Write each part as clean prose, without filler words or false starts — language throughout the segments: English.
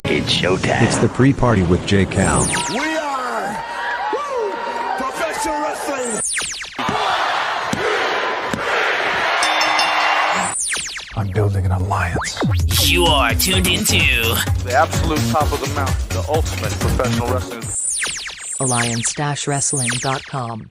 It's showtime. It's the pre-party with J. Cal. We are professional wrestling. I'm building an alliance. You are tuned into the absolute top of the mountain, the ultimate professional wrestling. Alliance-wrestling.com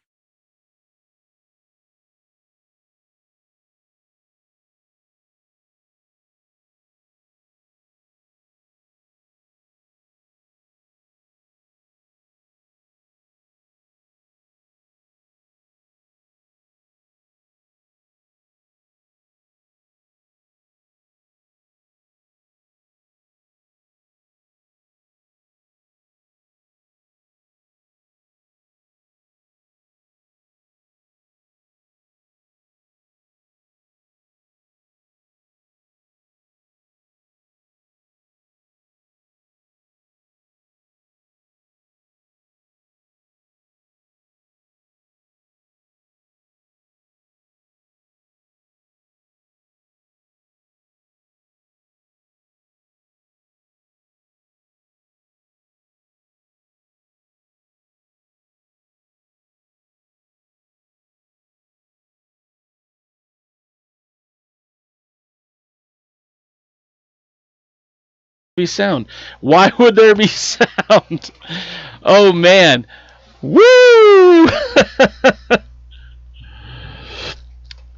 be sound? Why would there be sound? Oh man. Woo!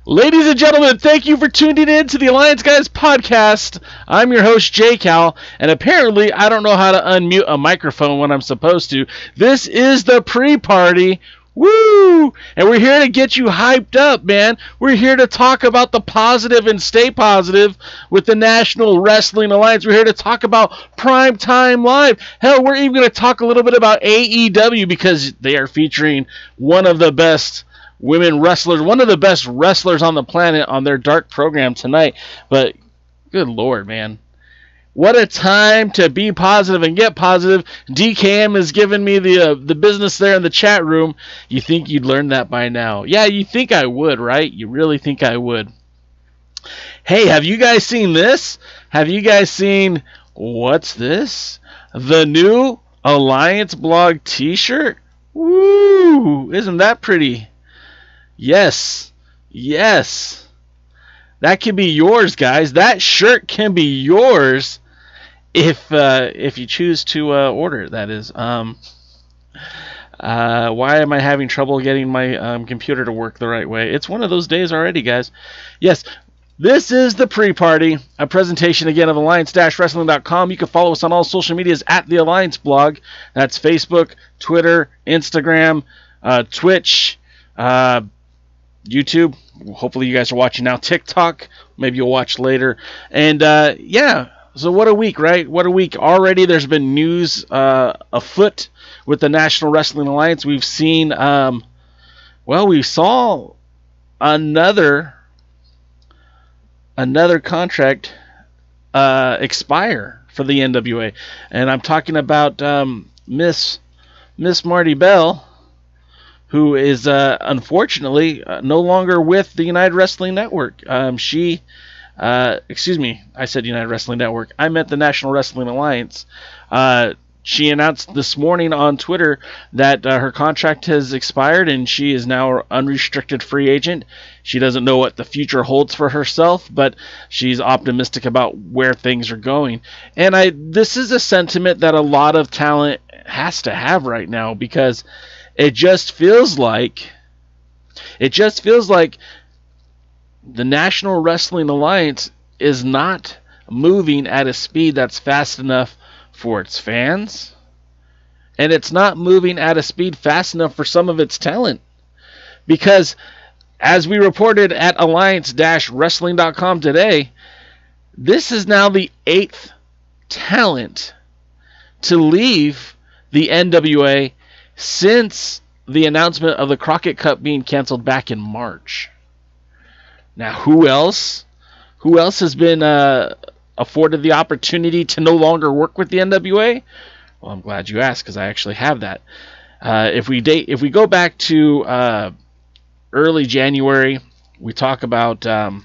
Ladies and gentlemen, thank you for tuning in to the Alliance Guys podcast. I'm your host, J Cal, and apparently I don't know how to unmute a microphone when I'm supposed to. This is the pre-party. Woo! And we're here to get you hyped up, man. We're here to talk about the positive and stay positive with the National Wrestling Alliance. We're here to talk about Prime Time Live. Hell, we're even going to talk a little bit about AEW because they are featuring one of the best women wrestlers, one of the best wrestlers on the planet on their dark program tonight. But good Lord, man. What a time to be positive and get positive. DKM has given me the business there in the chat room. You think you'd learn that by now? Yeah, you think I would, right? You really think I would. Hey, have you guys seen this? Have you guys seen, what's this? The new Alliance Blog t-shirt? Woo! Isn't that pretty? Yes. Yes. That can be yours, guys. That shirt can be yours if you choose to order it, that is. Why am I having trouble getting my computer to work the right way? It's one of those days already, guys. Yes, this is the pre-party, a presentation again of alliance-wrestling.com. You can follow us on all social medias at the Alliance Blog. That's Facebook, Twitter, Instagram, Twitch, YouTube. Hopefully you guys are watching now. TikTok, maybe you'll watch later. And yeah, so what a week, right? What a week. Already there's been news afoot with the National Wrestling Alliance. We've seen, we saw another contract expire for the NWA. And I'm talking about Miss Marty Bell, who is unfortunately no longer with the United Wrestling Network. Excuse me, I said United Wrestling Network. I meant the National Wrestling Alliance. She announced this morning on Twitter that her contract has expired and she is now an unrestricted free agent. She doesn't know what the future holds for herself, but she's optimistic about where things are going. And this is a sentiment that a lot of talent has to have right now, because it just feels like the National Wrestling Alliance is not moving at a speed that's fast enough for its fans, and it's not moving at a speed fast enough for some of its talent. Because as we reported at alliance-wrestling.com today, this is now the 8th talent to leave the NWA since the announcement of the Crockett Cup being canceled back in March. Now, who else has been afforded the opportunity to no longer work with the NWA? Well, I'm glad you asked, because I actually have that. If we go back to early January, we talk about the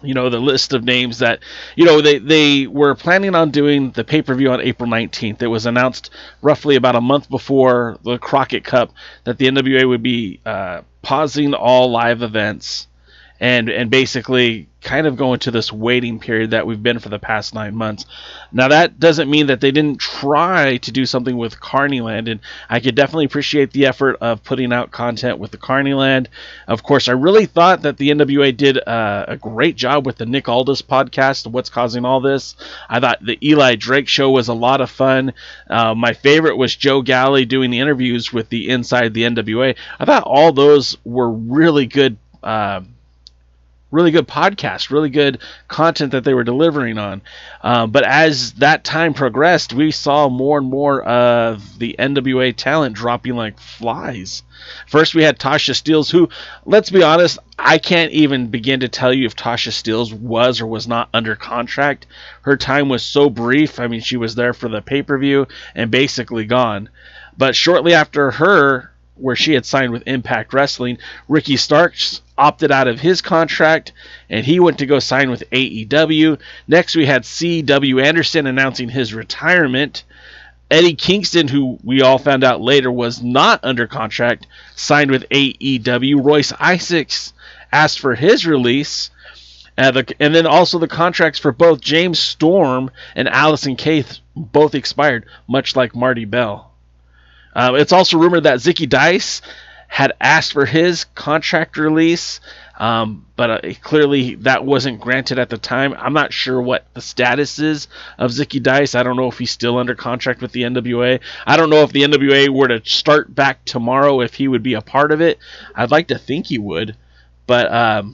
list of names that, they were planning on doing the pay-per-view on April 19th. It was announced roughly about a month before the Crockett Cup that the NWA would be pausing all live events and basically kind of go into this waiting period that we've been for the past 9 months. Now, that doesn't mean that they didn't try to do something with Carneyland, and I could definitely appreciate the effort of putting out content with the Carneyland. Of course, I really thought that the NWA did a great job with the Nick Aldis podcast, What's Causing All This. I thought the Eli Drake show was a lot of fun. My favorite was Joe Galley doing the interviews with the Inside the NWA. I thought all those were really good podcasts, really good content that they were delivering on. But as that time progressed, we saw more and more of the NWA talent dropping like flies. First, we had Tasha Steelz, who, let's be honest, I can't even begin to tell you if Tasha Steelz was or was not under contract. Her time was so brief. I mean, she was there for the pay-per-view and basically gone. But shortly after her, where she had signed with Impact Wrestling, Ricky Starks opted out of his contract, and he went to go sign with AEW. Next, we had C.W. Anderson announcing his retirement. Eddie Kingston, who we all found out later was not under contract, signed with AEW. Royce Isaacs asked for his release. And then also the contracts for both James Storm and Allison Kaith both expired, much like Marty Bell. It's also rumored that Zicky Dice had asked for his contract release, but clearly that wasn't granted at the time. I'm not sure what the status is of Zicky Dice. I don't know if he's still under contract with the NWA. I don't know if the NWA were to start back tomorrow, if he would be a part of it. I'd like to think he would, but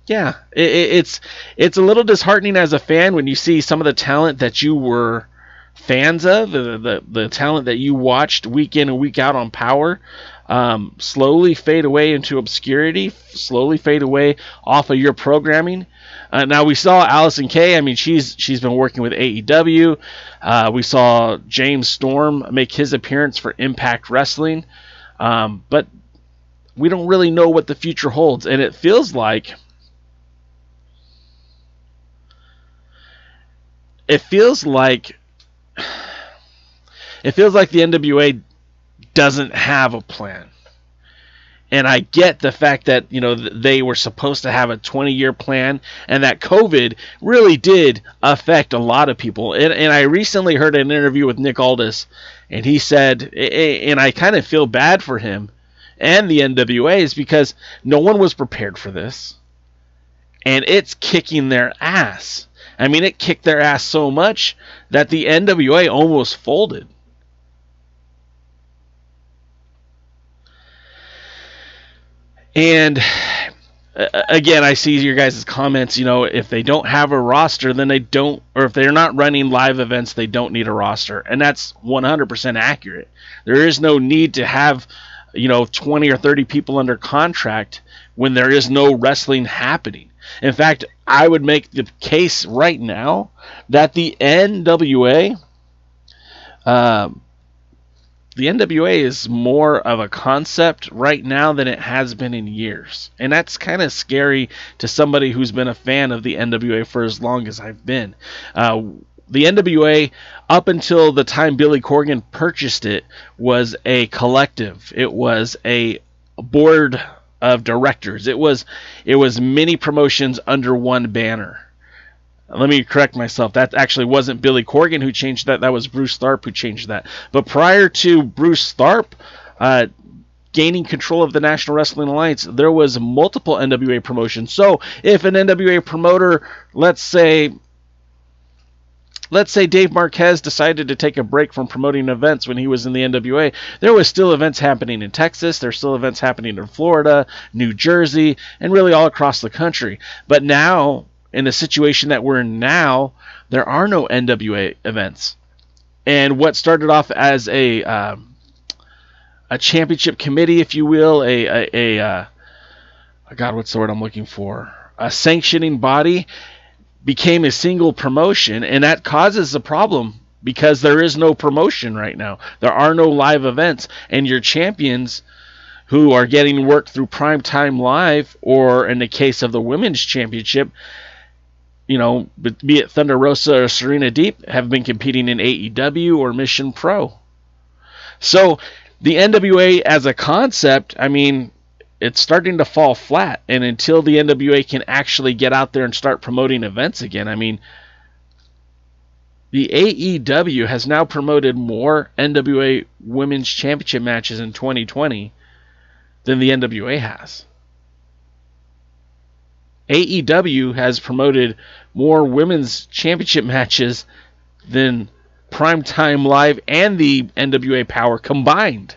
yeah, it's a little disheartening as a fan when you see some of the talent that you were fans of, the talent that you watched week in and week out on Power, slowly fade away into obscurity, slowly fade away off of your programming. Now we saw Allison Kay. I mean, she's been working with AEW. We saw James Storm make his appearance for Impact Wrestling, but we don't really know what the future holds, and it feels like the NWA doesn't have a plan. And I get the fact that, they were supposed to have a 20-year plan, and that COVID really did affect a lot of people. And I recently heard an interview with Nick Aldis, and he said, and I kind of feel bad for him and the NWA, is because no one was prepared for this. And it's kicking their ass. I mean, it kicked their ass so much that the NWA almost folded. And again, I see your guys' comments, if they don't have a roster, then they don't, or if they're not running live events, they don't need a roster. And that's 100% accurate. There is no need to have, 20 or 30 people under contract when there is no wrestling happening. In fact, I would make the case right now that the NWA is more of a concept right now than it has been in years. And that's kind of scary to somebody who's been a fan of the NWA for as long as I've been. The NWA, up until the time Billy Corgan purchased it, was a collective. It was a board of directors. It was many promotions under one banner. Let me correct myself. That actually wasn't Billy Corgan who changed that. That was Bruce Tharpe who changed that. But prior to Bruce Tharpe gaining control of the National Wrestling Alliance, there was multiple NWA promotions. So if an NWA promoter, let's say Dave Marquez decided to take a break from promoting events when he was in the NWA, there was still events happening in Texas, there's still events happening in Florida, New Jersey, and really all across the country. But now, in the situation that we're in now, there are no NWA events. And what started off as a championship committee, if you will, God, what's the word I'm looking for? A sanctioning body, became a single promotion, and that causes a problem because there is no promotion right now. There are no live events, and your champions who are getting work through Primetime Live, or in the case of the Women's Championship, be it Thunder Rosa or Serena Deep, have been competing in AEW or Mission Pro. So the NWA as a concept, I mean, it's starting to fall flat, and until the NWA can actually get out there and start promoting events again, I mean, the AEW has now promoted more NWA Women's Championship matches in 2020 than the NWA has. AEW has promoted more Women's Championship matches than Primetime Live and the NWA Power combined.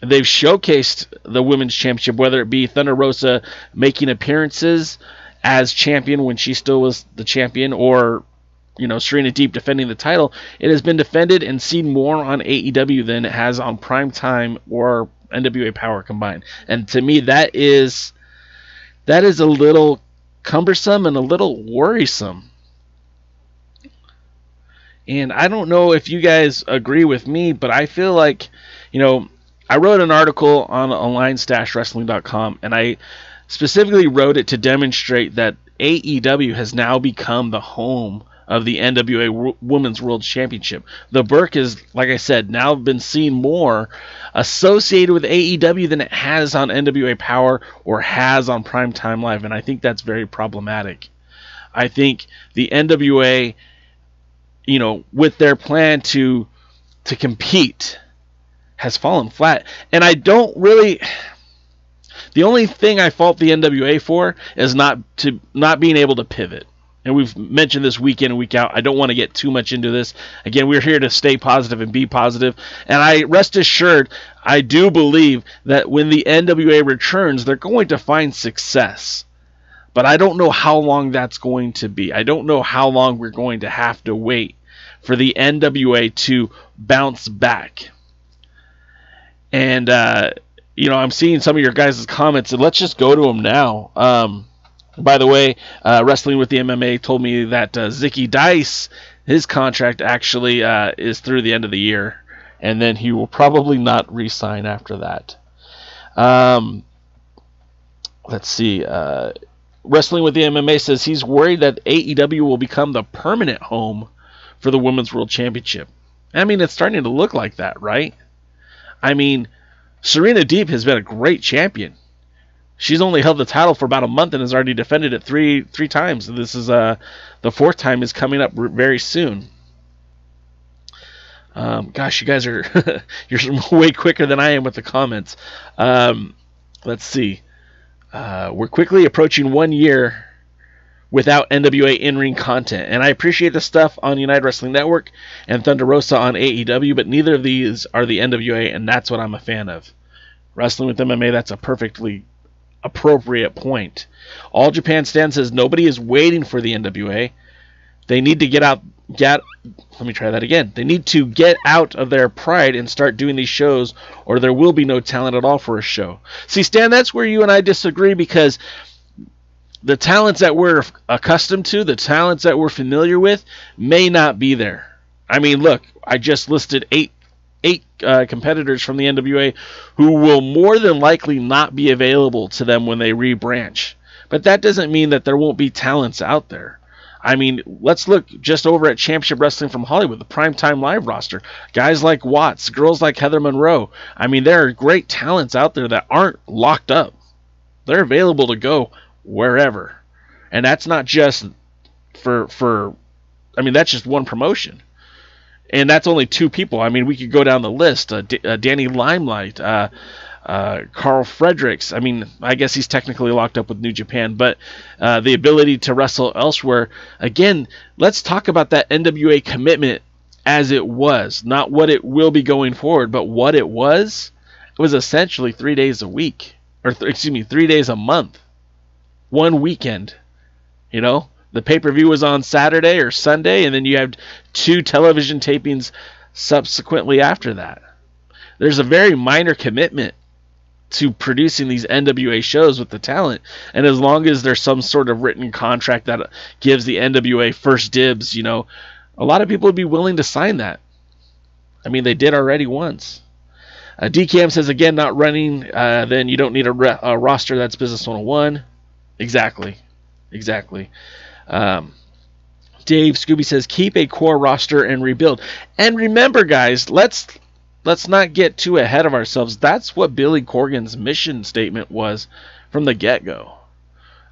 They've showcased the Women's Championship, whether it be Thunder Rosa making appearances as champion when she still was the champion, or Serena Deep defending the title. It has been defended and seen more on AEW than it has on Primetime or NWA Power combined. And to me, that is a little cumbersome and a little worrisome. And I don't know if you guys agree with me, but I feel like, I wrote an article on AlignStashWrestling.com, and I specifically wrote it to demonstrate that AEW has now become the home of the NWA Women's World Championship. The Burke is, like I said, now been seen more associated with AEW than it has on NWA Power or has on Primetime Live, and I think that's very problematic. I think the NWA, with their plan to compete, has fallen flat. And I don't really... The only thing I fault the NWA for is not being able to pivot. And we've mentioned this week in and week out. I don't want to get too much into this. Again, we're here to stay positive and be positive. And I rest assured, I do believe that when the NWA returns, they're going to find success. But I don't know how long that's going to be. I don't know how long we're going to have to wait for the NWA to bounce back. And, I'm seeing some of your guys' comments, and let's just go to them now. By the way, Wrestling with the MMA told me that Zicky Dice, his contract actually is through the end of the year, and then he will probably not re-sign after that. Let's see. Wrestling with the MMA says he's worried that AEW will become the permanent home for the Women's World Championship. I mean, it's starting to look like that, right? I mean, Serena Deeb has been a great champion. She's only held the title for about a month and has already defended it three times. This is the fourth time is coming up very soon. Gosh, you guys are you're way quicker than I am with the comments. Let's see. We're quickly approaching 1 year without NWA in-ring content, and I appreciate the stuff on United Wrestling Network and Thunder Rosa on AEW, but neither of these are the NWA, and that's what I'm a fan of. Wrestling with MMA, that's a perfectly appropriate point. All Japan Stan says nobody is waiting for the NWA. They need to let me try that again. They need to get out of their pride and start doing these shows, or there will be no talent at all for a show. See, Stan, that's where you and I disagree, because the talents that we're accustomed to, the talents that we're familiar with, may not be there. I mean, look, I just listed eight competitors from the NWA who will more than likely not be available to them when they rebranch. But that doesn't mean that there won't be talents out there. I mean, let's look just over at Championship Wrestling from Hollywood, the Primetime Live roster. Guys like Watts, girls like Heather Monroe. I mean, there are great talents out there that aren't locked up. They're available to go wherever. And that's not just that's just one promotion. And that's only two people. I mean, we could go down the list. Danny Limelight, Carl Fredericks. I mean, I guess he's technically locked up with New Japan, but the ability to wrestle elsewhere. Again, let's talk about that NWA commitment as it was. Not what it will be going forward, but what it was. It was essentially 3 days a week. 3 days a month. One weekend. The pay-per-view was on Saturday or Sunday, and then you have 2 television tapings subsequently after that. There's a very minor commitment to producing these NWA shows with the talent, and as long as there's some sort of written contract that gives the NWA first dibs, a lot of people would be willing to sign that. I mean, they did already once. DCAM says, again, not running, then you don't need a roster. That's Business 101. Exactly. Dave Scooby says, keep a core roster and rebuild. And remember, guys, let's not get too ahead of ourselves. That's what Billy Corgan's mission statement was from the get-go.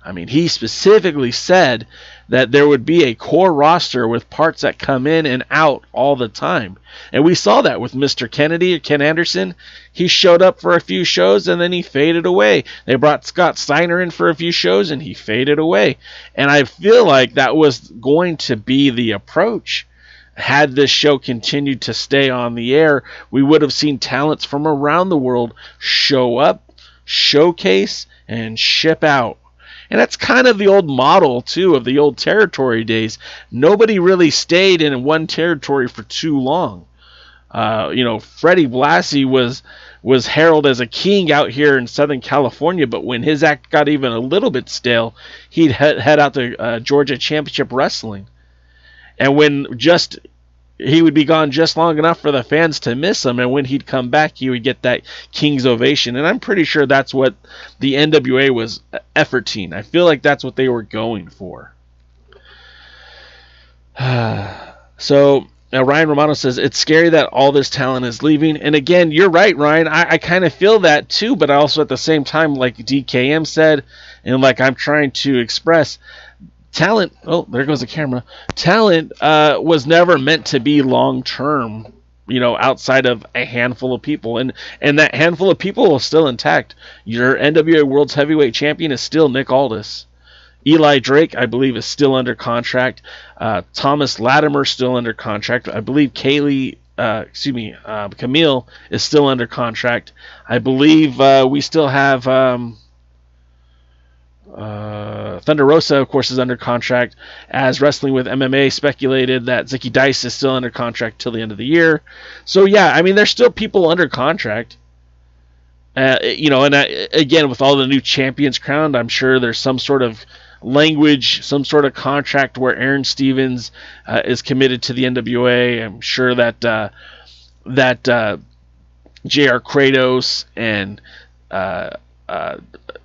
I mean, he specifically said that there would be a core roster with parts that come in and out all the time. And we saw that with Mr. Kennedy or Ken Anderson. He showed up for a few shows and then he faded away. They brought Scott Steiner in for a few shows and he faded away. And I feel like that was going to be the approach. Had this show continued to stay on the air, we would have seen talents from around the world show up, showcase, and ship out. And that's kind of the old model, too, of the old territory days. Nobody really stayed in one territory for too long. Freddie Blassie was heralded as a king out here in Southern California, but when his act got even a little bit stale, he'd head out to Georgia Championship Wrestling. And he would be gone just long enough for the fans to miss him, and when he'd come back, he would get that King's ovation. And I'm pretty sure that's what the NWA was efforting. I feel like that's what they were going for. So Ryan Romano says, it's scary that all this talent is leaving. And again, you're right, Ryan. I kind of feel that too, but also at the same time, like DKM said, and like I'm trying to express, talent, oh, there goes the camera. Talent was never meant to be long-term, outside of a handful of people. And that handful of people is still intact. Your NWA World's Heavyweight Champion is still Nick Aldis. Eli Drake, I believe, is still under contract. Thomas Latimer still under contract. I believe Camille is still under contract. I believe we still have Thunder Rosa, of course, is under contract. As Wrestling with MMA speculated that Zicky Dice is still under contract till the end of the year. So yeah, I mean, there's still people under contract. Again, with all the new champions crowned, I'm sure there's some sort of language, some sort of contract where Aaron Stevens is committed to the NWA. I'm sure that J.R. Kratos and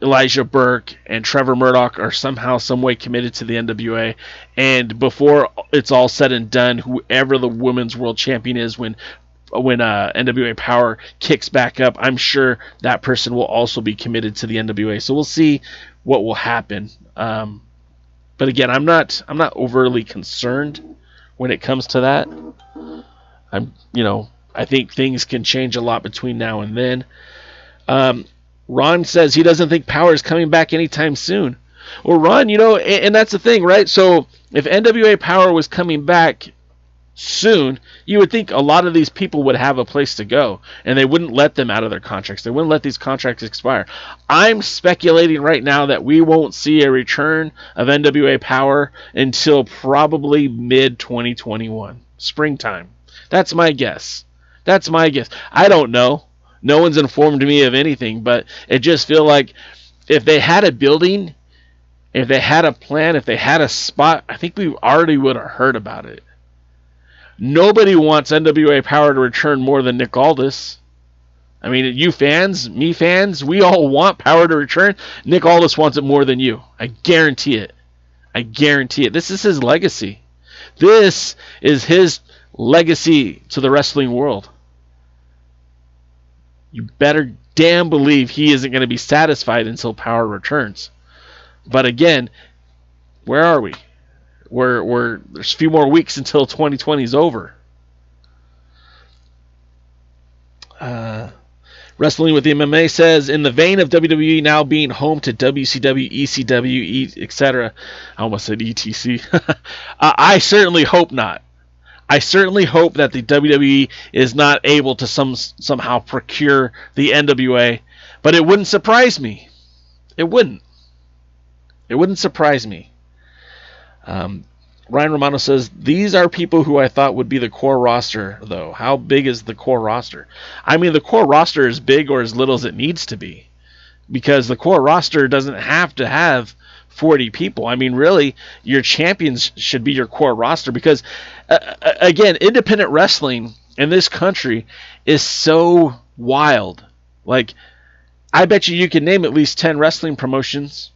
Elijah Burke and Trevor Murdoch are somehow, some way committed to the NWA. And before it's all said and done, whoever the women's world champion is when NWA Power kicks back up, I'm sure that person will also be committed to the NWA. So we'll see what will happen. But again, I'm not overly concerned when it comes to that. I think things can change a lot between now and then. Ron says he doesn't think Power is coming back anytime soon. Well, Ron, and that's the thing, right? So if NWA Power was coming back soon, you would think a lot of these people would have a place to go, and they wouldn't let them out of their contracts. They wouldn't let these contracts expire. I'm speculating right now that we won't see a return of NWA Power until probably mid-2021, springtime. That's my guess. I don't know. No one's informed me of anything, but it just feels like if they had a building, if they had a plan, if they had a spot, I think we already would have heard about it. Nobody wants NWA Power to return more than Nick Aldis. I mean, you fans, me fans, we all want Power to return. Nick Aldis wants it more than you. I guarantee it. This is his legacy. This is his legacy to the wrestling world. You better damn believe he isn't going to be satisfied until Power returns. But again, where are we? There's a few more weeks until 2020 is over. Wrestling with the MMA says, in the vein of WWE now being home to WCW, ECW, etc. I almost said ETC. I certainly hope not. I certainly hope that the WWE is not able to somehow procure the NWA, but it wouldn't surprise me. It wouldn't surprise me. Ryan Romano says, these are people who I thought would be the core roster, though. How big is the core roster? I mean, the core roster is big or as little as it needs to be, because the core roster doesn't have to have 40 people. I mean, really, your champions should be your core roster, because, again, independent wrestling in this country is so wild. Like, I bet you can name at least 10 wrestling promotions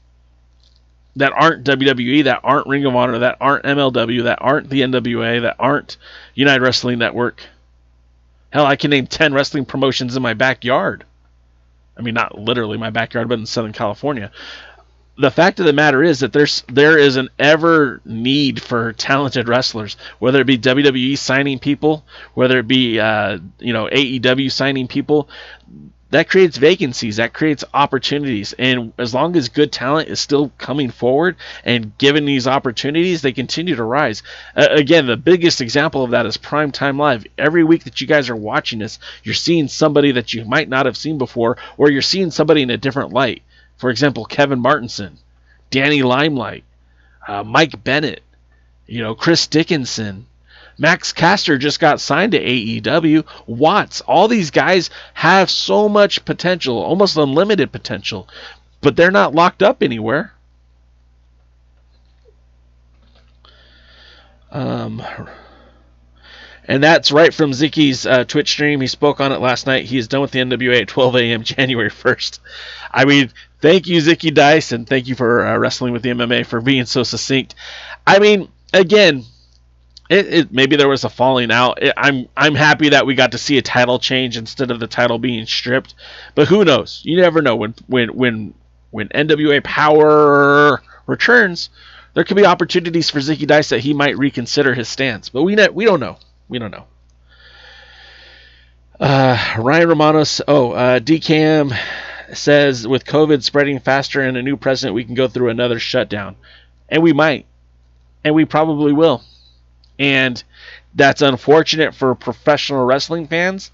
that aren't WWE, that aren't Ring of Honor, that aren't MLW, that aren't the NWA, that aren't United Wrestling Network. Hell, I can name 10 wrestling promotions in my backyard. I mean, not literally my backyard, but in Southern California. The fact of the matter is that there is an ever need for talented wrestlers, whether it be WWE signing people, whether it be AEW signing people. That creates vacancies, that creates opportunities, and as long as good talent is still coming forward and given these opportunities, they continue to rise. Again, the biggest example of that is Primetime Live. Every week that you guys are watching this, you're seeing somebody that you might not have seen before, or you're seeing somebody in a different light. For example, Kevin Martinson, Danny Limelight, Mike Bennett, Chris Dickinson. Max Caster just got signed to AEW. Watts. All these guys have so much potential, almost unlimited potential, but they're not locked up anywhere. And that's right from Zicky's Twitch stream. He spoke on it last night. He is done with the NWA at 12 a.m. January 1st. I mean, thank you, Zicky Dice, and thank you for Wrestling with the MMA for being so succinct. I mean, again, maybe there was a falling out. I'm happy that we got to see a title change instead of the title being stripped. But who knows? You never know. When NWA POWERRR returns, there could be opportunities for Zicky Dice that he might reconsider his stance. But we don't know. We don't know. Ryan Romanos. DCAM says with COVID spreading faster and a new president, we can go through another shutdown, and we might, and we probably will. And that's unfortunate for professional wrestling fans.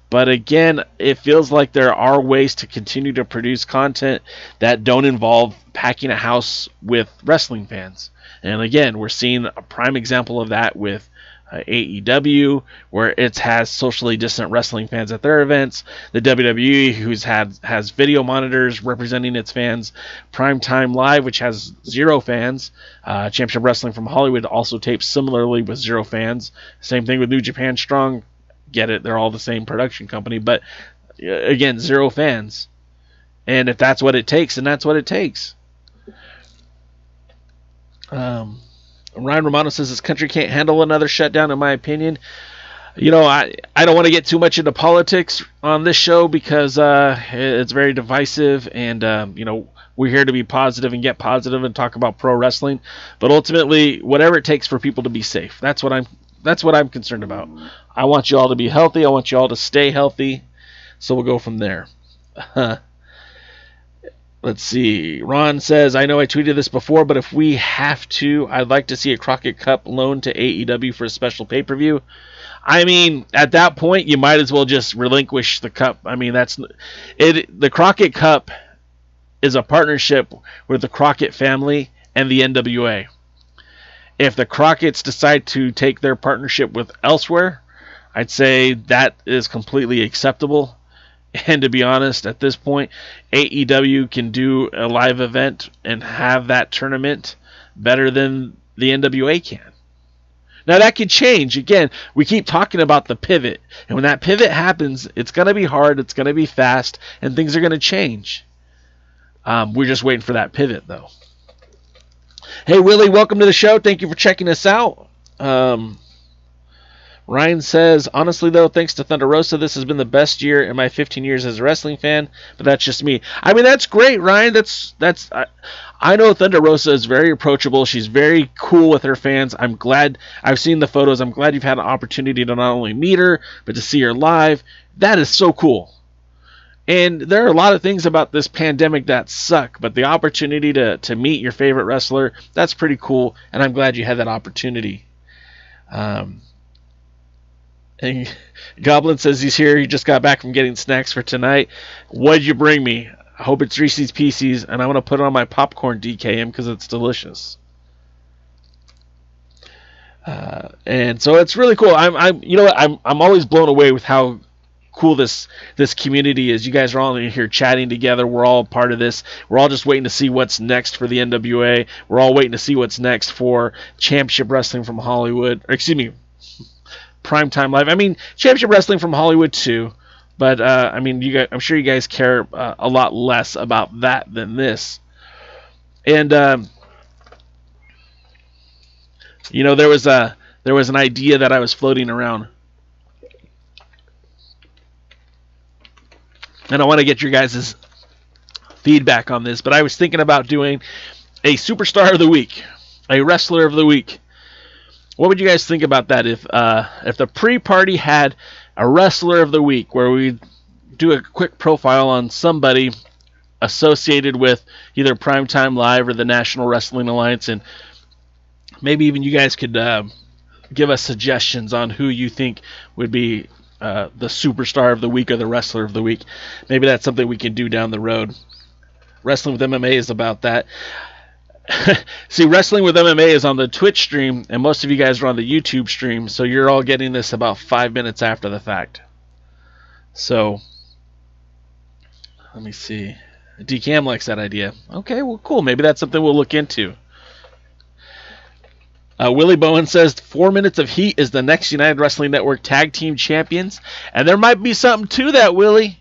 But again, it feels like there are ways to continue to produce content that don't involve packing a house with wrestling fans. And again, we're seeing a prime example of that with AEW, where it has socially distant wrestling fans at their events. The WWE, has video monitors representing its fans. Primetime Live, which has 0 fans. Championship Wrestling from Hollywood also tapes similarly with 0 fans. Same thing with New Japan Strong. Get it? They're all the same production company, but again, 0 fans. And if that's what it takes, then that's what it takes. Ryan Romano says this country can't handle another shutdown, in my opinion. You know, I don't want to get too much into politics on this show because it's very divisive, and you know, we're here to be positive and get positive and talk about pro wrestling. But ultimately, whatever it takes for people to be safe, that's what I'm concerned about. I want you all to be healthy. I want you all to stay healthy. So we'll go from there. Let's see. Ron says, I know I tweeted this before, but if we have to, I'd like to see a Crockett Cup loaned to AEW for a special pay-per-view. I mean, at that point, you might as well just relinquish the cup. I mean, that's it. The Crockett Cup is a partnership with the Crockett family and the NWA. If the Crockett's decide to take their partnership with elsewhere, I'd say that is completely acceptable. And to be honest, at this point, AEW can do a live event and have that tournament better than the NWA can. Now, that could change. Again, we keep talking about the pivot. And when that pivot happens, it's going to be hard, it's going to be fast, and things are going to change. We're just waiting for that pivot, though. Hey, Willie, welcome to the show. Thank you for checking us out. Ryan says, honestly, though, thanks to Thunder Rosa, this has been the best year in my 15 years as a wrestling fan, but that's just me. I mean, that's great, Ryan. I know Thunder Rosa is very approachable. She's very cool with her fans. I'm glad. I've seen the photos. I'm glad you've had an opportunity to not only meet her, but to see her live. That is so cool. And there are a lot of things about this pandemic that suck, but the opportunity to meet your favorite wrestler, that's pretty cool, and I'm glad you had that opportunity. And Goblin says he's here. He just got back from getting snacks for tonight. What'd you bring me? I hope it's Reese's Pieces, and I'm gonna put it on my popcorn DKM because it's delicious. And so it's really cool. I'm always blown away with how cool this community is. You guys are all in here chatting together. We're all part of this. We're all just waiting to see what's next for the NWA. We're all waiting to see what's next for Championship Wrestling from Hollywood. Or excuse me. Primetime Live. I mean, Championship Wrestling from Hollywood too, but I mean, I'm sure you guys care a lot less about that than this. And you know, there was an idea that I was floating around, and I want to get your guys' feedback on this. But I was thinking about doing a Superstar of the Week, a Wrestler of the Week. What would you guys think about that if the pre-party had a Wrestler of the Week where we do a quick profile on somebody associated with either Primetime Live or the National Wrestling Alliance, and maybe even you guys could give us suggestions on who you think would be the Superstar of the Week or the Wrestler of the Week. Maybe that's something we can do down the road. Wrestling with MMA is about that. See, Wrestling with MMA is on the Twitch stream, and most of you guys are on the YouTube stream, so you're all getting this about 5 minutes after the fact. So, let me see. DCAM likes that idea. Okay, well, cool. Maybe that's something we'll look into. Willie Bowen says 4 Minutes of Heat is the next United Wrestling Network Tag Team Champions, and there might be something to that, Willie.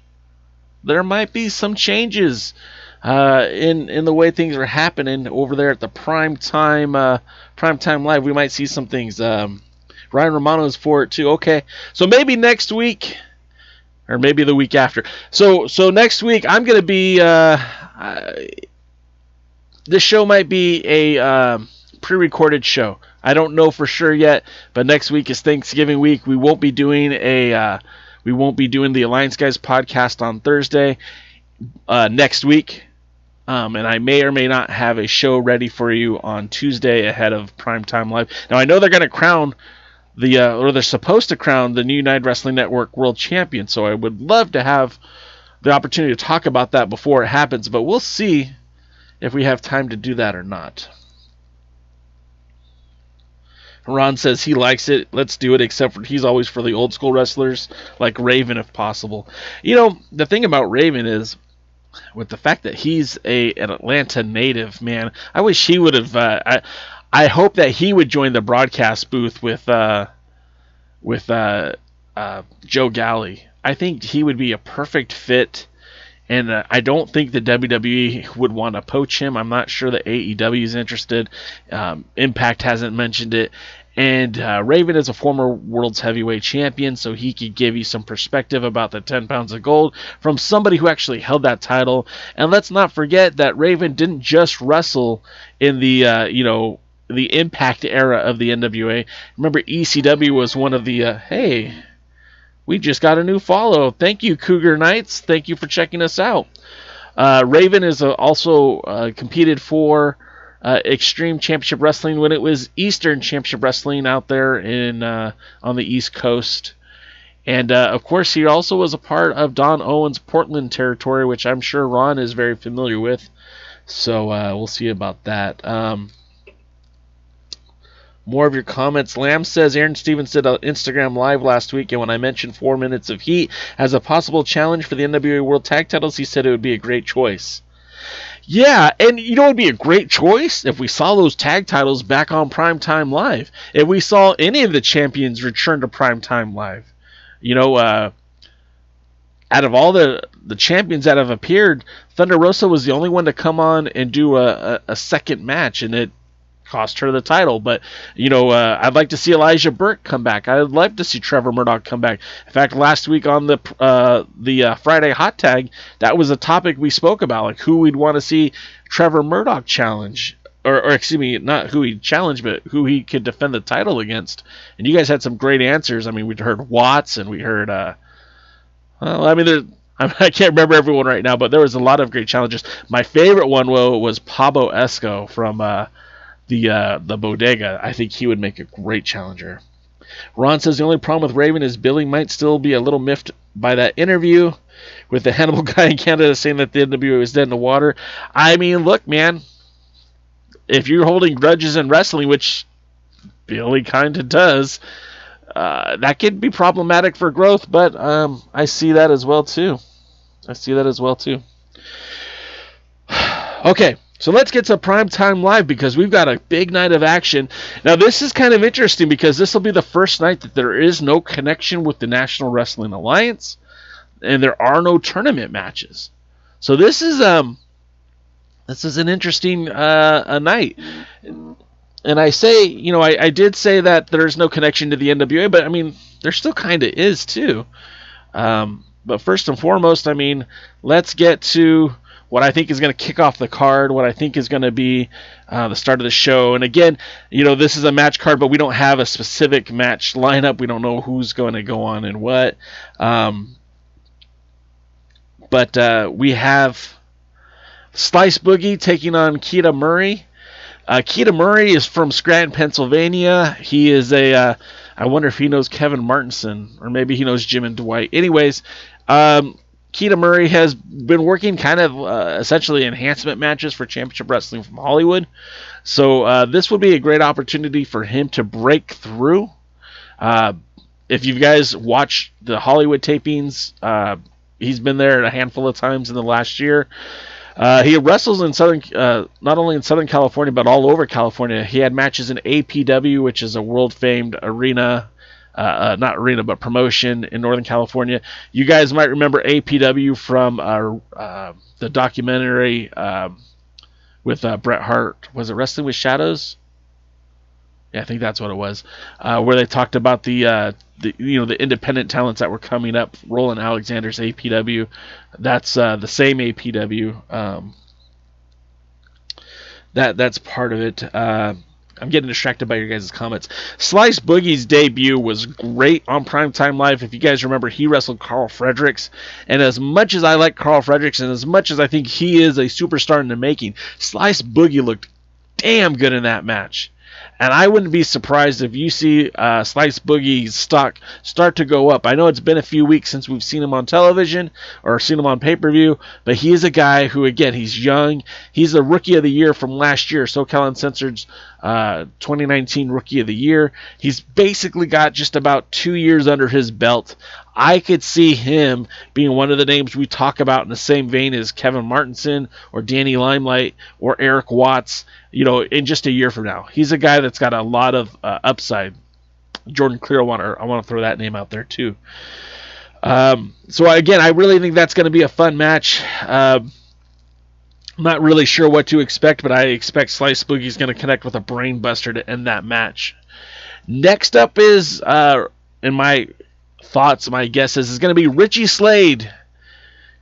There might be some changes in the way things are happening over there at the Primetime Live. We might see some things Ryan Romano is for it too. Okay, so maybe next week, or maybe the week after. So next week I'm gonna be. This show might be a pre-recorded show. I don't know for sure yet, but next week is Thanksgiving week. We won't be doing the Alliance Guys podcast on Thursday next week. And I may or may not have a show ready for you on Tuesday ahead of Primetime Live. Now, I know they're going to crown or they're supposed to crown the new United Wrestling Network World Champion, so I would love to have the opportunity to talk about that before it happens, but we'll see if we have time to do that or not. Ron says he likes it. Let's do it, except for he's always for the old school wrestlers, like Raven if possible. You know, the thing about Raven is, with the fact that he's an Atlanta native, man, I wish he would have. I hope that he would join the broadcast booth with Joe Galley. I think he would be a perfect fit, and I don't think the WWE would want to poach him. I'm not sure that AEW is interested. Impact hasn't mentioned it. And Raven is a former World's Heavyweight Champion, so he could give you some perspective about the 10 pounds of gold from somebody who actually held that title. And let's not forget that Raven didn't just wrestle in the the Impact era of the NWA. Remember, ECW was one of the hey, we just got a new follow. Thank you, Cougar Knights. Thank you for checking us out. Raven is also competed for Extreme Championship Wrestling when it was Eastern Championship Wrestling out there on the East Coast. And, of course, he also was a part of Don Owen's Portland territory, which I'm sure Ron is very familiar with. So we'll see about that. More of your comments. Lamb says, Aaron Stevens did an Instagram Live last week, and when I mentioned 4 minutes of heat as a possible challenge for the NWA World Tag Titles, he said it would be a great choice. Yeah, and you know it would be a great choice if we saw those tag titles back on Primetime Live. If we saw any of the champions return to Primetime Live. You know, out of all the champions that have appeared, Thunder Rosa was the only one to come on and do a second match, and it cost her the title. But, you know, I'd like to see Elijah Burke come back. I'd love to see Trevor Murdoch come back. In fact, last week on the Friday Hot Tag, that was a topic we spoke about, like who we'd want to see Trevor Murdoch challenge. Or excuse me, not who he'd challenge, but who he could defend the title against. And you guys had some great answers. I mean, we heard Watts, and we heard, I can't remember everyone right now, but there was a lot of great challenges. My favorite one was Pablo Esco from the Bodega. I think he would make a great challenger. Ron says the only problem with Raven is Billy might still be a little miffed by that interview with the Hannibal guy in Canada saying that the NWA was dead in the water. I mean, look, man, if you're holding grudges in wrestling, which Billy kind of does, that could be problematic for growth, but I see that as well too. Okay. So let's get to Primetime Live because we've got a big night of action. Now, this is kind of interesting because this will be the first night that there is no connection with the National Wrestling Alliance, and there are no tournament matches. So this is an interesting night. And I say, you know, I did say that there's no connection to the NWA, but I mean, there still kind of is too. But first and foremost, I mean, let's get to what I think is going to kick off the card, what I think is going to be the start of the show. And again, you know, this is a match card, but we don't have a specific match lineup. We don't know who's going to go on and what. But we have Slice Boogie taking on Keita Murray. Keita Murray is from Scranton, Pennsylvania. He is I wonder if he knows Kevin Martinson, or maybe he knows Jim and Dwight. Anyways, Keita Murray has been working kind of essentially enhancement matches for Championship Wrestling from Hollywood. So this would be a great opportunity for him to break through. If you guys watch the Hollywood tapings, he's been there a handful of times in the last year. He wrestles in not only in Southern California, but all over California. He had matches in APW, which is a world-famed arena. Not arena, but promotion in Northern California. You guys might remember APW from the documentary with Bret Hart. Was it Wrestling with Shadows? Yeah, I think that's what it was, where they talked about the independent talents that were coming up. Roland Alexander's APW, that's the same APW. That's part of it. I'm getting distracted by your guys' comments. Slice Boogie's debut was great on Primetime Live. If you guys remember, he wrestled Carl Fredericks. And as much as I like Carl Fredericks and as much as I think he is a superstar in the making, Slice Boogie looked damn good in that match. And I wouldn't be surprised if you see Slice Boogie's stock start to go up. I know it's been a few weeks since we've seen him on television or seen him on pay-per-view, but he is a guy who, again, he's young. He's the Rookie of the Year from last year, SoCal Uncensored's 2019 Rookie of the Year. He's basically got just about 2 years under his belt. I could see him being one of the names we talk about in the same vein as Kevin Martinson or Danny Limelight or Eric Watts, in just a year from now. He's a guy that's got a lot of upside. Jordan Clearwater, I want to throw that name out there too. So again, I really think that's going to be a fun match. I'm not really sure what to expect, but I expect Slice Boogie's going to connect with a brain buster to end that match. Next up is, in my thoughts, my guesses, is going to be Richie Slade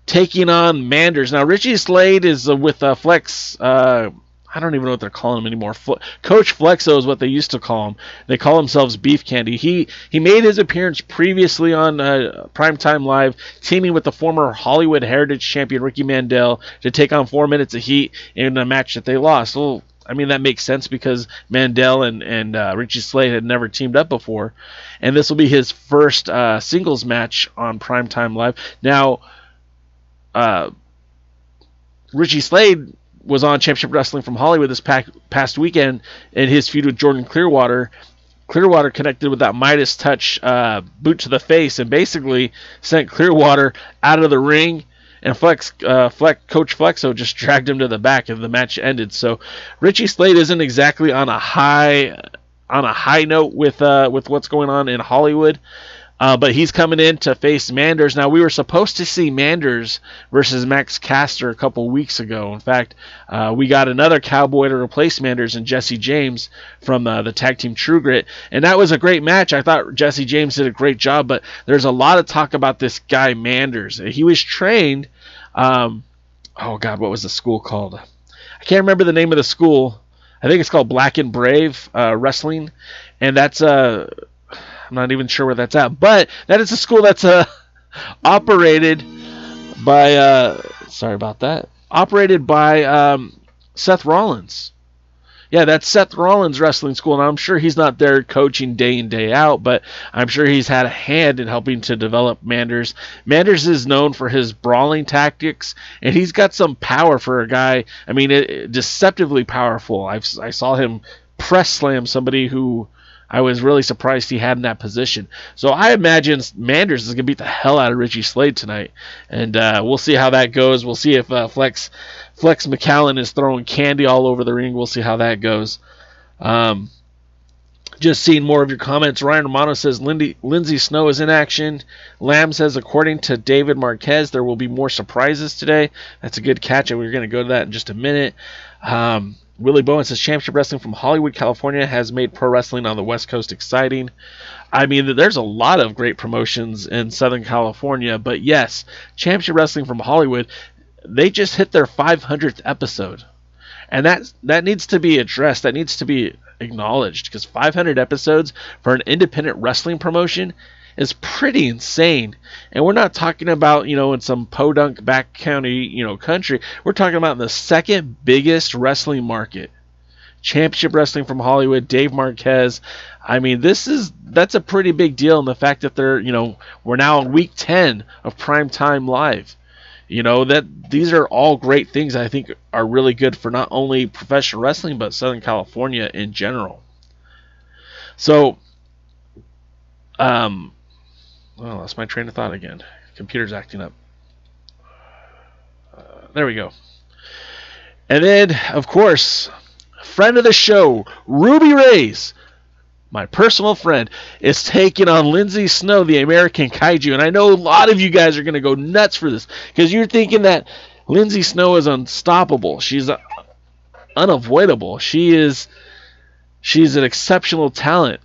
taking on Manders. Now, Richie Slade is with Flex. I don't even know what they're calling him anymore. Coach Flexo is what they used to call him. They call themselves Beef Candy. He made his appearance previously on Primetime Live, teaming with the former Hollywood Heritage Champion Ricky Mandel to take on 4 Minutes of Heat in a match that they lost. Well, I mean, that makes sense because Mandel and Richie Slade had never teamed up before. And this will be his first singles match on Primetime Live. Now, Richie Slade was on Championship Wrestling from Hollywood this past weekend in his feud with Jordan Clearwater. Clearwater connected with that Midas touch boot to the face and basically sent Clearwater out of the ring. And Coach Flexo just dragged him to the back, and the match ended. So Richie Slade isn't exactly on a high note with what's going on in Hollywood. But he's coming in to face Manders. Now, we were supposed to see Manders versus Max Caster a couple weeks ago. In fact, we got another cowboy to replace Manders in Jesse James from the tag team True Grit. And that was a great match. I thought Jesse James did a great job, but there's a lot of talk about this guy Manders. He was trained, what was the school called? I can't remember the name of the school. I think it's called Black and Brave Wrestling. And that's I'm not even sure where that's at, but that is a school that's operated by Seth Rollins. Yeah, that's Seth Rollins Wrestling School, and I'm sure he's not there coaching day in, day out, but I'm sure he's had a hand in helping to develop Manders. Manders is known for his brawling tactics, and he's got some power for a guy, deceptively powerful. I saw him press slam somebody who I was really surprised he had in that position. So I imagine Manders is going to beat the hell out of Richie Slade tonight. And we'll see how that goes. We'll see if Flex McAllen is throwing candy all over the ring. We'll see how that goes. Just seeing more of your comments. Ryan Romano says Lindsay Snow is in action. Lamb says, according to David Marquez, there will be more surprises today. That's a good catch, and we're going to go to that in just a minute. Willie Bowen says Championship Wrestling from Hollywood, California has made pro wrestling on the West Coast exciting. I mean, there's a lot of great promotions in Southern California, but yes, Championship Wrestling from Hollywood, they just hit their 500th episode. And that needs to be addressed. That needs to be acknowledged, because 500 episodes for an independent wrestling promotion is pretty insane. And we're not talking about, in some podunk back county, country. We're talking about in the second biggest wrestling market. Championship Wrestling from Hollywood, Dave Marquez. I mean, that's a pretty big deal. And the fact that we're now in week 10 of Primetime Live. That these are all great things I think are really good for not only professional wrestling, but Southern California in general. So, I lost my train of thought again. Computer's acting up. There we go. And then, of course, friend of the show, Ruby Raze, my personal friend, is taking on Lindsay Snow, the American Kaiju. And I know a lot of you guys are going to go nuts for this, because you're thinking that Lindsay Snow is unstoppable. She's unavoidable. She is She's an exceptional talent.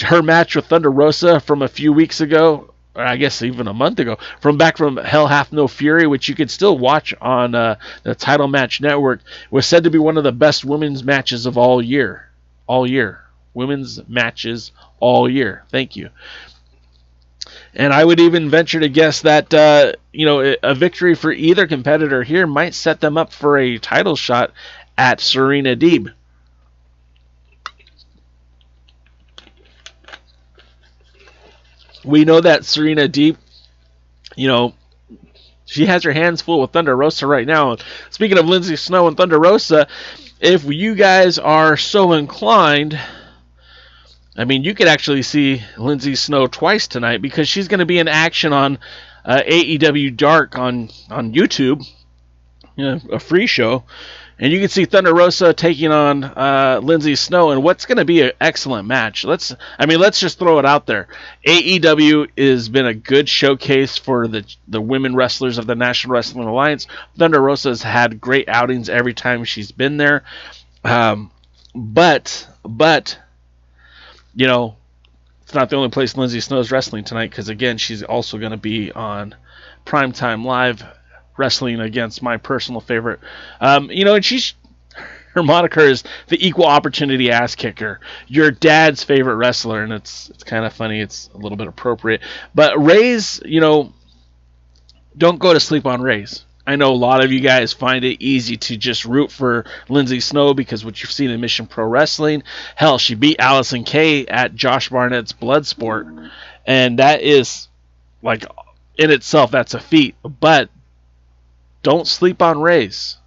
Her match with Thunder Rosa from a few weeks ago, or I guess even a month ago, back from Hell Hath No Fury, which you could still watch on the Title Match Network, was said to be one of the best women's matches of all year. All year. Women's matches all year. Thank you. And I would even venture to guess that a victory for either competitor here might set them up for a title shot at Serena Deeb. We know that Serena Deeb, she has her hands full with Thunder Rosa right now. Speaking of Lindsay Snow and Thunder Rosa, if you guys are so inclined, you could actually see Lindsay Snow twice tonight because she's going to be in action on AEW Dark on YouTube, a free show. And you can see Thunder Rosa taking on Lindsay Snow, and what's going to be an excellent match. Let's just throw it out there. AEW has been a good showcase for the women wrestlers of the National Wrestling Alliance. Thunder Rosa has had great outings every time she's been there. But it's not the only place Lindsay Snow is wrestling tonight, because again, she's also going to be on Primetime Live, wrestling against my personal favorite. And her moniker is the equal opportunity ass kicker, your dad's favorite wrestler, and it's kind of funny. It's a little bit appropriate. But Raze, don't go to sleep on Raze. I know a lot of you guys find it easy to just root for Lindsay Snow because what you've seen in Mission Pro Wrestling. Hell, she beat Allison Kay at Josh Barnett's Bloodsport, and that is, in itself, that's a feat. But don't sleep on Raze.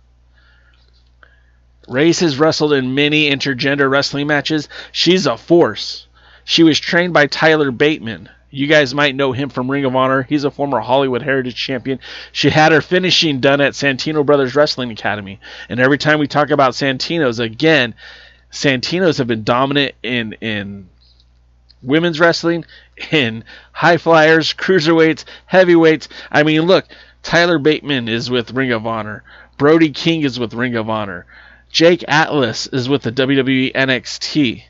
Raze has wrestled in many intergender wrestling matches. She's a force. She was trained by Tyler Bateman. You guys might know him from Ring of Honor. He's a former Hollywood Heritage champion. She had her finishing done at Santino Brothers Wrestling Academy. And every time we talk about Santinos, again, Santinos have been dominant in women's wrestling, in high flyers, cruiserweights, heavyweights. Look, Tyler Bateman is with Ring of Honor. Brody King is with Ring of Honor. Jake Atlas is with the WWE NXT.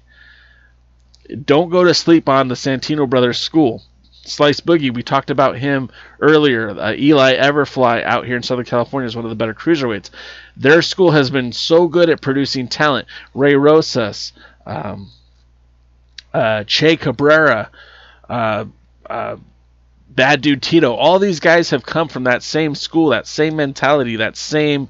Don't go to sleep on the Santino Brothers school. Slice Boogie, we talked about him earlier. Eli Everfly out here in Southern California is one of the better cruiserweights. Their school has been so good at producing talent. Ray Rosas, Che Cabrera, Bad Dude Tito, all these guys have come from that same school, that same mentality, that same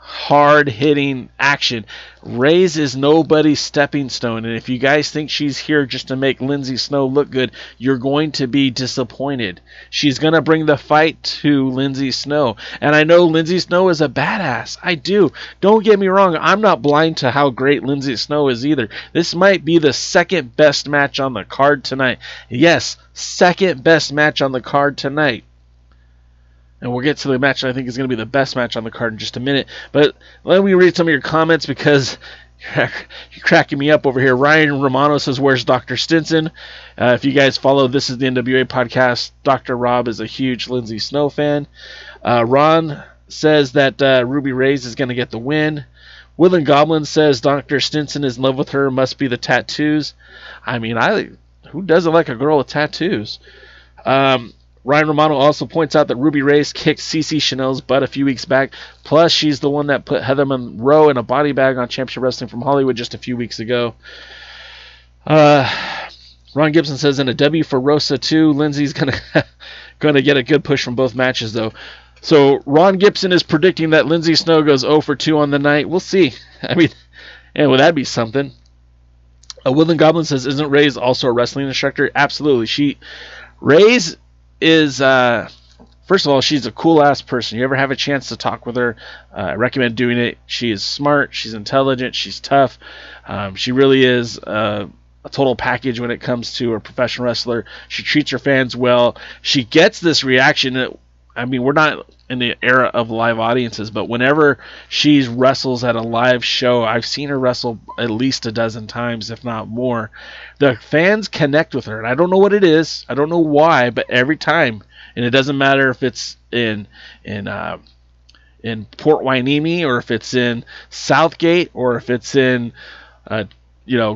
hard-hitting action. Raze is nobody's stepping stone, and if you guys think she's here just to make Lindsay Snow look good, you're going to be disappointed. She's going to bring the fight to Lindsay Snow, and I know Lindsay Snow is a badass. I do. Don't get me wrong. I'm not blind to how great Lindsay Snow is either. This might be the second best match on the card tonight. Yes, second best match on the card tonight. And we'll get to the match I think is going to be the best match on the card in just a minute. But let me read some of your comments because you're cracking me up over here. Ryan Romano says, where's Dr. Stinson? If you guys follow This Is the NWA podcast, Dr. Rob is a huge Lindsay Snow fan. Ron says that Ruby Raze is going to get the win. Woodland Goblin says Dr. Stinson is in love with her. Must be the tattoos. Who doesn't like a girl with tattoos? Ryan Romano also points out that Ruby Raze kicked Cece Chanel's butt a few weeks back. Plus, she's the one that put Heather Monroe in a body bag on Championship Wrestling from Hollywood just a few weeks ago. Ron Gibson says, in a W for Rosa too. Lindsay's gonna get a good push from both matches, though. So Ron Gibson is predicting that Lindsay Snow goes 0 for 2 on the night. We'll see. Well, that'd be something. Woodland Goblin says, isn't Raze also a wrestling instructor? Absolutely. Raze is, first of all, she's a cool-ass person. You ever have a chance to talk with her, I recommend doing it. She is smart, she's intelligent, she's tough. She really is a total package when it comes to a professional wrestler. She treats her fans well. She gets this reaction. We're not in the era of live audiences, but whenever she wrestles at a live show, I've seen her wrestle at least a dozen times, if not more. The fans connect with her, and I don't know what it is. I don't know why, but every time, and it doesn't matter if it's in Port Hueneme or if it's in Southgate or if it's in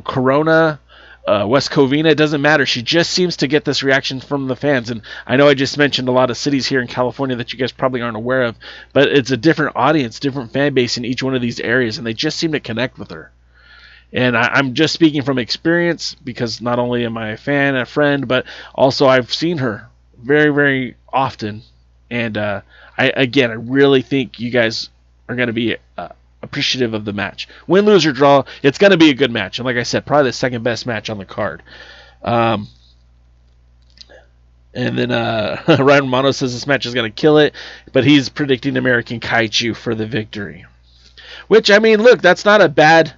Corona, West Covina, it doesn't matter. She just seems to get this reaction from the fans. And I know I just mentioned a lot of cities here in California that you guys probably aren't aware of, but it's a different audience, different fan base in each one of these areas, and they just seem to connect with her. And I'm just speaking from experience, because not only am I a fan, a friend, but also I've seen her very, very often. And I really think you guys are going to be appreciative of the match. Win, lose, or draw, it's going to be a good match. And like I said, probably the second best match on the card. And then Ryan Romano says this match is going to kill it, but he's predicting American Kaiju for the victory. Which, I mean, look, that's not a bad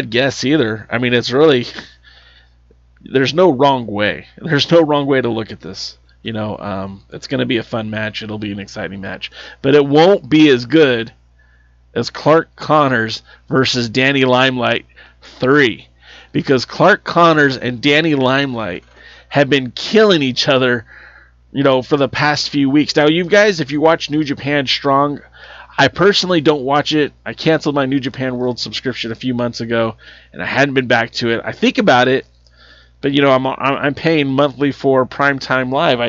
guess either. I mean, it's really, there's no wrong way. There's no wrong way to look at this. It's going to be a fun match. It'll be an exciting match. But it won't be as good as Clark Connors versus Danny Limelight 3. Because Clark Connors and Danny Limelight have been killing each other, for the past few weeks. Now, you guys, if you watch New Japan Strong, I personally don't watch it. I canceled my New Japan World subscription a few months ago, and I hadn't been back to it. I think about it, but I'm paying monthly for Primetime Live.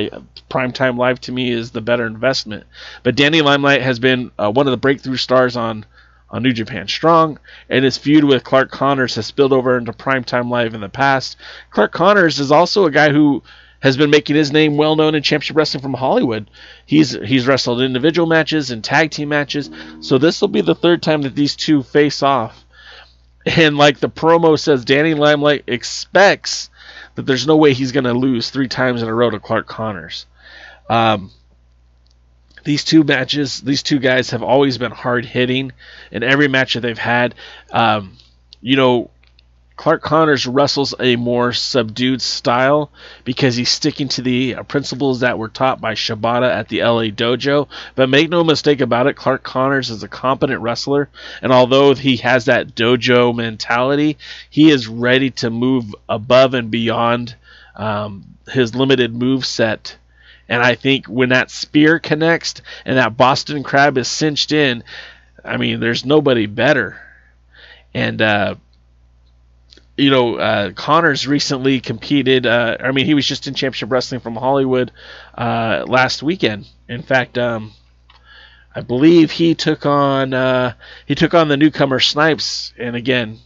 Primetime Live to me is the better investment. But Danny Limelight has been one of the breakthrough stars on New Japan Strong, and his feud with Clark Connors has spilled over into Primetime Live in the past. Clark Connors is also a guy who has been making his name well known in Championship Wrestling from Hollywood. He's wrestled individual matches and tag team matches, so this will be the third time that these two face off. And like the promo says, Danny Limelight expects that there's no way he's going to lose 3 times in a row to Clark Connors. These two guys have always been hard hitting in every match that they've had. Clark Connors wrestles a more subdued style because he's sticking to the principles that were taught by Shibata at the LA Dojo. But make no mistake about it, Clark Connors is a competent wrestler, and although he has that dojo mentality, he is ready to move above and beyond his limited move set. And I think when that spear connects and that Boston Crab is cinched in, I mean, there's nobody better. And Connors recently competed. He was just in Championship Wrestling from Hollywood last weekend. In fact, I believe he took on the newcomer Snipes, and again,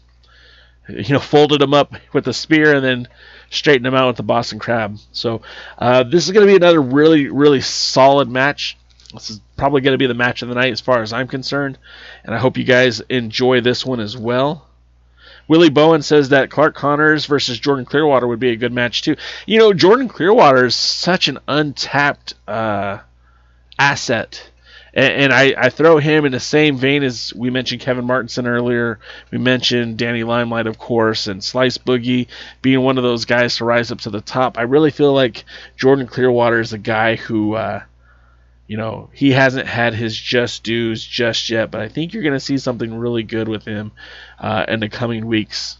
folded him up with the spear and then straightened him out with the Boston Crab. So this is going to be another really, really solid match. This is probably going to be the match of the night as far as I'm concerned, and I hope you guys enjoy this one as well. Willie Bowen says that Clark Connors versus Jordan Clearwater would be a good match too. Jordan Clearwater is such an untapped asset. And I throw him in the same vein as we mentioned Kevin Martinson earlier. We mentioned Danny Limelight, of course, and Slice Boogie being one of those guys to rise up to the top. I really feel like Jordan Clearwater is a guy who, he hasn't had his just dues just yet, but I think you're going to see something really good with him in the coming weeks.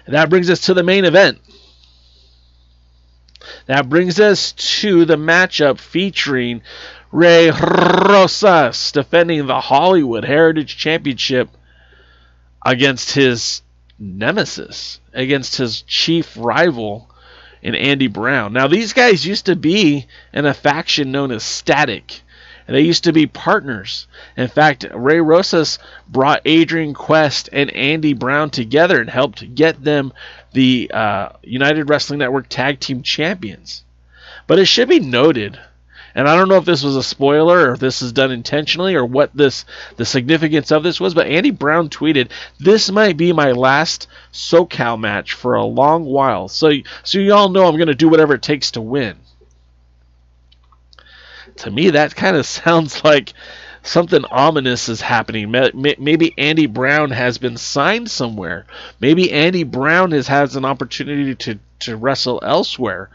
And that brings us to the main event. That brings us to the matchup featuring Rosas defending the Hollywood Heritage Championship against his nemesis, against his chief rival in Andy Brown. Now, these guys used to be in a faction known as Static, and they used to be partners. In fact, Ray Rosas brought Adrian Quest and Andy Brown together and helped get them the United Wrestling Network Tag Team Champions. But it should be noted, and I don't know if this was a spoiler or if this is done intentionally or what the significance of this was, but Andy Brown tweeted, "This might be my last SoCal match for a long while. So you all know I'm going to do whatever it takes to win." To me, that kind of sounds like something ominous is happening. Maybe Andy Brown has been signed somewhere. Maybe Andy Brown has an opportunity to wrestle elsewhere.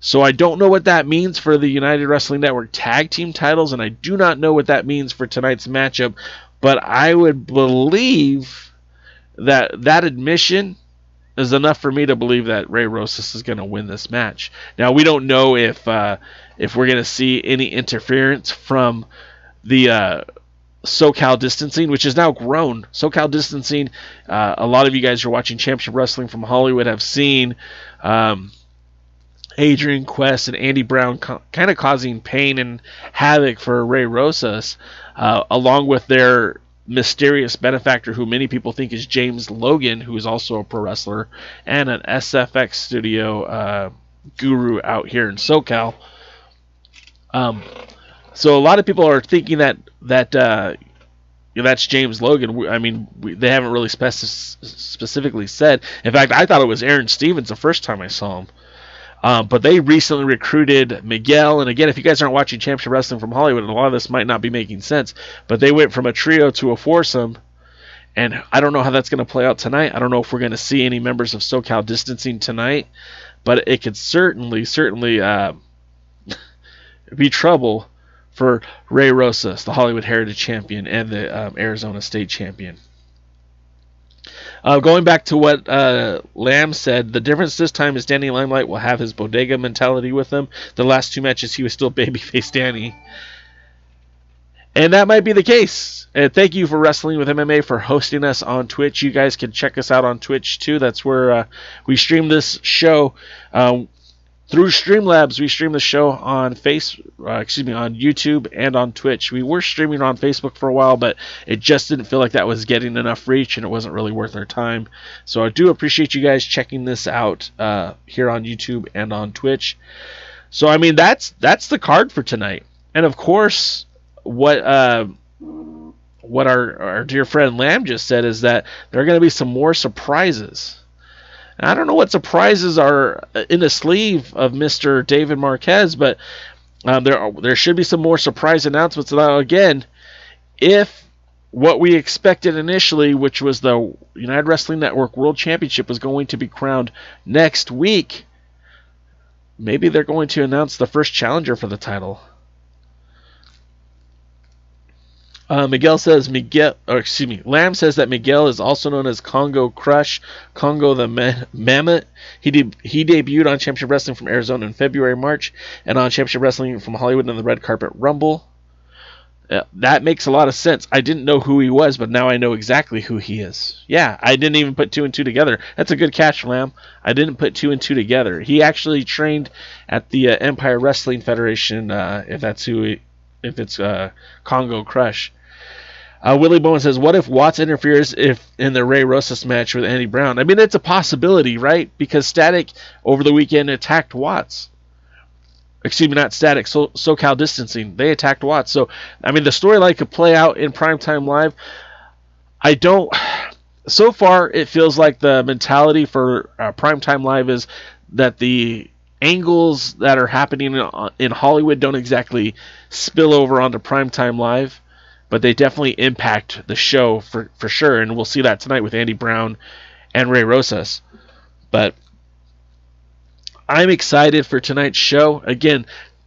So I don't know what that means for the United Wrestling Network tag team titles, and I do not know what that means for tonight's matchup, but I would believe that admission is enough for me to believe that Ray Rosas is going to win this match. Now, we don't know if we're going to see any interference from the SoCal Distancing, which is now grown. SoCal Distancing, a lot of you guys who are watching Championship Wrestling from Hollywood have seen Adrian Quest and Andy Brown kind of causing pain and havoc for Ray Rosas, along with their mysterious benefactor, who many people think is James Logan, who is also a pro wrestler and an SFX studio guru out here in SoCal. So a lot of people are thinking that that's James Logan. I mean, they haven't really specifically said. In fact, I thought it was Aaron Stevens the first time I saw him. But they recently recruited Miguel, and again, if you guys aren't watching Championship Wrestling from Hollywood, a lot of this might not be making sense, but they went from a trio to a foursome, and I don't know how that's going to play out tonight. I don't know if we're going to see any members of SoCal Distancing tonight, but it could certainly be trouble for Ray Rosas, the Hollywood Heritage Champion and the Arizona State Champion. Going back to what Lamb said, the difference this time is Danny Limelight will have his bodega mentality with him. The last two matches, he was still babyface Danny. And that might be the case. And thank you for Wrestling with MMA for hosting us on Twitch. You guys can check us out on Twitch too. That's where we stream this show. Through Streamlabs, we stream the show on on YouTube and on Twitch. We were streaming on Facebook for a while, but it just didn't feel like that was getting enough reach, and it wasn't really worth our time. So I do appreciate you guys checking this out here on YouTube and on Twitch. So I mean, that's the card for tonight. And of course, what our dear friend Lamb just said is that there are going to be some more surprises. I don't know what surprises are in the sleeve of Mr. David Marquez, but there should be some more surprise announcements. Now, again, if what we expected initially, which was the United Wrestling Network World Championship, was going to be crowned next week, maybe they're going to announce the first challenger for the title. Lamb says that Miguel is also known as Congo Crush, Congo the Mammoth. He debuted on Championship Wrestling from Arizona in February, March, and on Championship Wrestling from Hollywood in the Red Carpet Rumble. That makes a lot of sense. I didn't know who he was, but now I know exactly who he is. Yeah, I didn't even put two and two together. That's a good catch, Lamb. I didn't put two and two together. He actually trained at the Empire Wrestling Federation, if it's Congo Crush. Willie Bowen says, what if Watts interferes in the Ray Rosas match with Andy Brown? I mean, it's a possibility, right? Because Static over the weekend attacked Watts. Excuse me, not Static, SoCal Distancing. They attacked Watts. So, I mean, the storyline could play out in Primetime Live. So far, it feels like the mentality for Primetime Live is that the angles that are happening in Hollywood don't exactly spill over onto Primetime Live. But they definitely impact the show for sure, and we'll see that tonight with Andy Brown and Ray Rosas. But I'm excited for tonight's show. Again,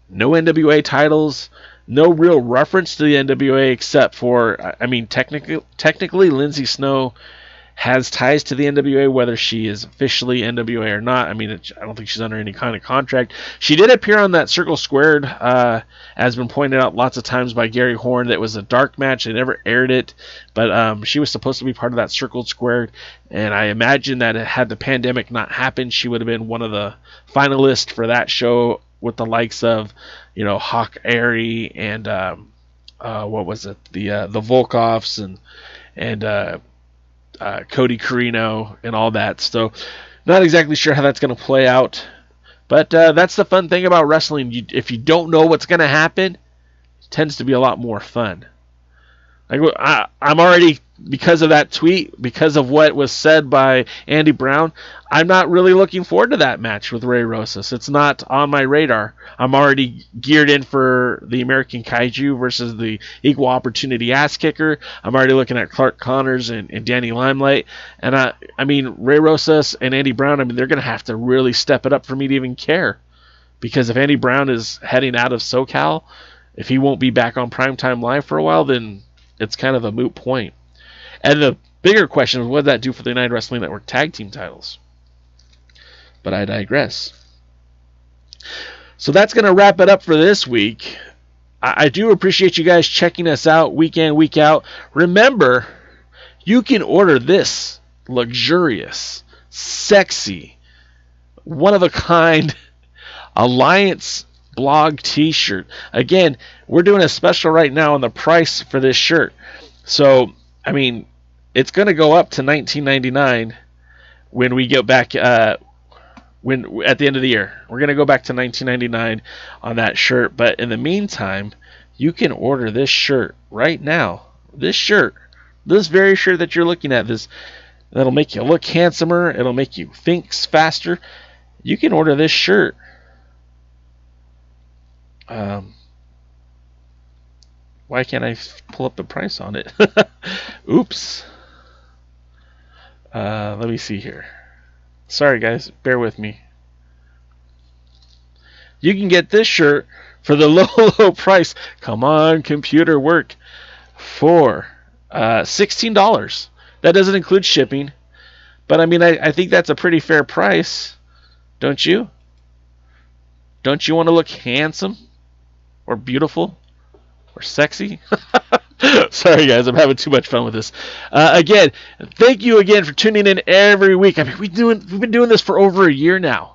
no NWA titles, no real reference to the NWA except for, I mean, technically Lindsay Snow has ties to the NWA, whether she is officially NWA or not. I mean, I don't think she's under any kind of contract. She did appear on that Circle Squared, has been pointed out lots of times by Gary Horn. That was a dark match. They never aired it, but she was supposed to be part of that Circle Squared, and I imagine that had the pandemic not happened, she would have been one of the finalists for that show with the likes of, Hawk Airy and what was it, the Volkoffs and Cody Carino and all that. So not exactly sure how that's going to play out, but that's the fun thing about wrestling. If you don't know what's going to happen, it tends to be a lot more fun. I'm already, because of that tweet, because of what was said by Andy Brown, I'm not really looking forward to that match with Ray Rosas. It's not on my radar. I'm already geared in for the American Kaiju versus the Equal Opportunity Ass Kicker. I'm already looking at Clark Connors and Danny Limelight. And I mean, Ray Rosas and Andy Brown, I mean, they're going to have to really step it up for me to even care. Because if Andy Brown is heading out of SoCal, if he won't be back on Primetime Live for a while, then it's kind of a moot point. And the bigger question is, what does that do for the United Wrestling Network tag team titles? But I digress. So that's going to wrap it up for this week. I do appreciate you guys checking us out week in, week out. Remember, you can order this luxurious, sexy, one-of-a-kind Alliance blog t-shirt. Again, we're doing a special right now on the price for this shirt. So, I mean, it's going to go up to $19.99 when we get back when at the end of the year. We're going to go back to $19.99 on that shirt, but in the meantime, you can order this shirt right now. This shirt, this very shirt that you're looking at, that'll make you look handsomer, it'll make you think faster. You can order this shirt. Why can't I pull up the price on it? Oops. Let me see here. Sorry guys, bear with me. You can get this shirt for the low price. Come on, computer, work. For $16. That doesn't include shipping. But I mean, I think that's a pretty fair price. Don't you? Don't you want to look handsome? Or beautiful? Or sexy? Sorry guys, I'm having too much fun with this. Again, thank you again for tuning in every week. I mean, we've been doing this for over a year now.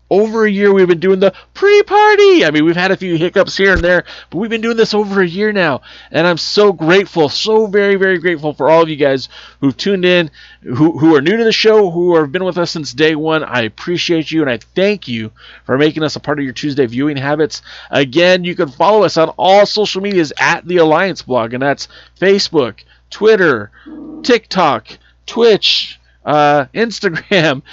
Over a year we've been doing the pre-party. I mean, we've had a few hiccups here and there, but we've been doing this over a year now. And I'm so grateful, so very, very grateful for all of you guys who've tuned in, who are new to the show, who have been with us since day one. I appreciate you, and I thank you for making us a part of your Tuesday viewing habits. Again, you can follow us on all social medias at The Alliance Blog, and that's Facebook, Twitter, TikTok, Twitch, Instagram,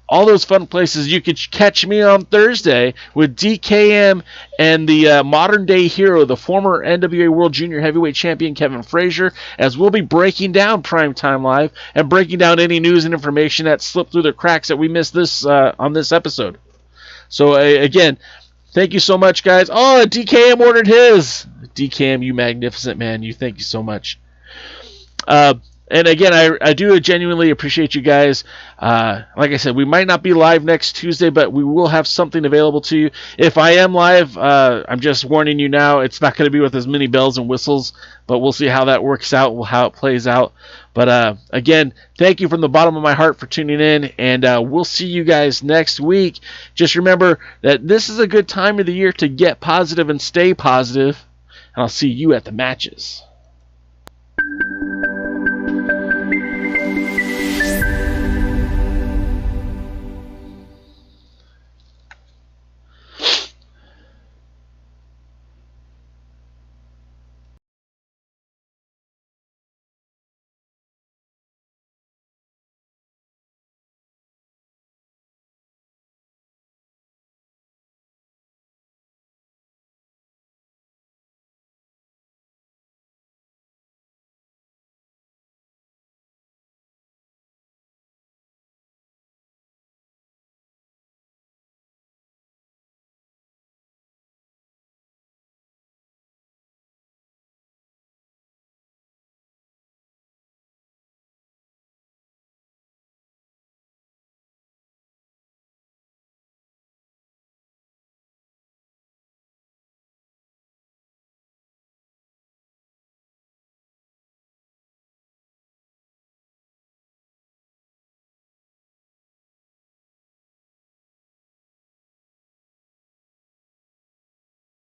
all those fun places. You could catch me on Thursday with DKM and the modern day hero, the former NWA World Junior Heavyweight Champion Kevin Frazier, as we'll be breaking down Primetime Live and breaking down any news and information that slipped through the cracks that we missed this on this episode. So again, thank you so much, guys. Oh, DKM ordered his. DKM, you magnificent man. You, thank you so much. And again, I do genuinely appreciate you guys. Like I said, we might not be live next Tuesday, but we will have something available to you. If I am live, I'm just warning you now, it's not going to be with as many bells and whistles, but we'll see how that works out, how it plays out. But again, thank you from the bottom of my heart for tuning in, and we'll see you guys next week. Just remember that this is a good time of the year to get positive and stay positive, and I'll see you at the matches.